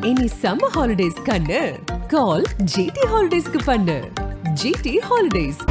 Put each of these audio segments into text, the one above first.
இனி summer holidays கண்ணு கால் GT ஹாலிடேஸ்க்கு பண்ணு. GT holidays.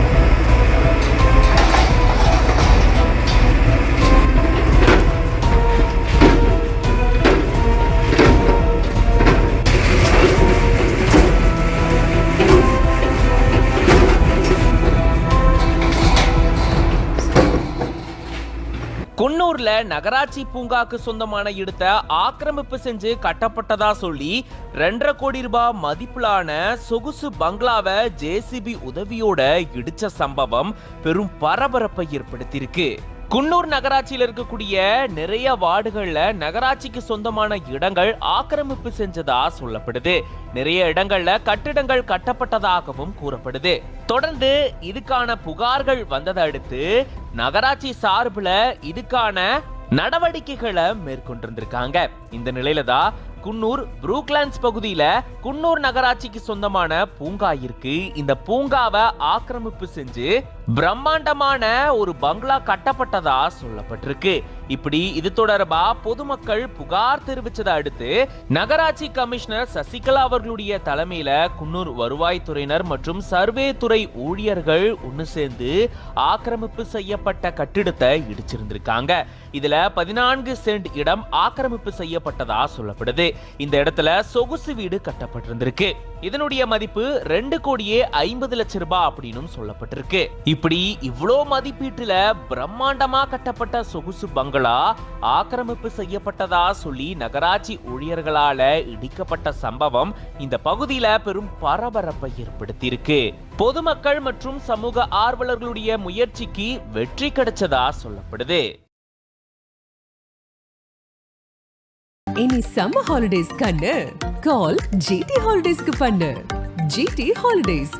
குன்னூர்ல நகராட்சி பூங்காக்கு சொந்தமான இடத்தை ஆக்கிரமிப்பு செஞ்சு கட்டப்பட்டதா சொல்லி 2.5 கோடி ரூபாய் மதிப்பிலான சொகுசு பங்களாவை ஜேசிபி உதவியோட இடிச்ச சம்பவம் பெரும் பரபரப்பை ஏற்படுத்தியிருக்கு. குன்னூர் நகராட்சியில் இருக்கக்கூடிய நிறைய வார்டுகள்ல நகராட்சிக்கு சொந்தமான இடங்கள் ஆக்கிரமிப்பு செஞ்சதா சொல்லப்படுது. நிறைய இடங்கள்ல கட்டிடங்கள் கட்டப்பட்டதாகவும் கூறப்படுது. தொடர்ந்து இதுக்கான புகார்கள் வந்ததை அடுத்து நகராட்சி சார்புல இதுக்கான நடவடிக்கைகளை மேற்கொண்டிருந்திருக்காங்க. இந்த நிலையில தான் குன்னூர் புரூக்லாண்ட்ஸ் பகுதியில குன்னூர் நகராட்சிக்கு சொந்தமான பூங்கா இருக்கு. இந்த பூங்காவை ஆக்கிரமிப்பு செஞ்சு பிரம்மாண்டமான ஒரு பங்களா கட்டப்பட்டதா சொல்லப்பட்டிருக்கு. இப்படி இது தொடர்பா பொதுமக்கள் புகார் தெரிவிச்சதை அடுத்து நகராட்சி கமிஷனர் சசிகலா அவர்களுடைய தலைமையில குன்னூர் வருவாய்த்துறையினர் மற்றும் சர்வே துறை ஊழியர்கள் ஒன்னு சேர்ந்து ஆக்கிரமிப்பு செய்யப்பட்ட கட்டிடத்தை இடிச்சிருந்திருக்காங்க. இதுல 14 சென்ட் இடம் ஆக்கிரமிப்பு செய்யப்பட்டதா சொல்லப்படுது. இந்த இடத்துல சொகுசு வீடு கட்டப்பட்டிருந்திருக்கு. இதனுடைய மதிப்பு 2 கோடியே 50 லட்சம் ரூபாய் அப்படின்னு சொல்லப்பட்டிருக்கு. இப்படி இவ்வளோ மதிப்பீட்டுல பிரம்மாண்டமா கட்டப்பட்ட சொகுசு பங்களா ஆக்கிரமிப்பு செய்யப்பட்டதா சொல்லி நகராட்சி ஊழியர்களால இடிக்கப்பட்ட சம்பவம் இந்த பகுதியில பெரும் பரபரப்பை ஏற்படுத்தியிருக்கு. பொதுமக்கள் மற்றும் சமூக ஆர்வலர்களுடைய முயற்சிக்கு வெற்றி கிடைச்சதா சொல்லப்படுது. இனி சம்மர் ஹாலிடேஸ் கண்ணு கால் ஜிடி ஹாலிடேஸ்க்கு பண்ணு. GT holidays.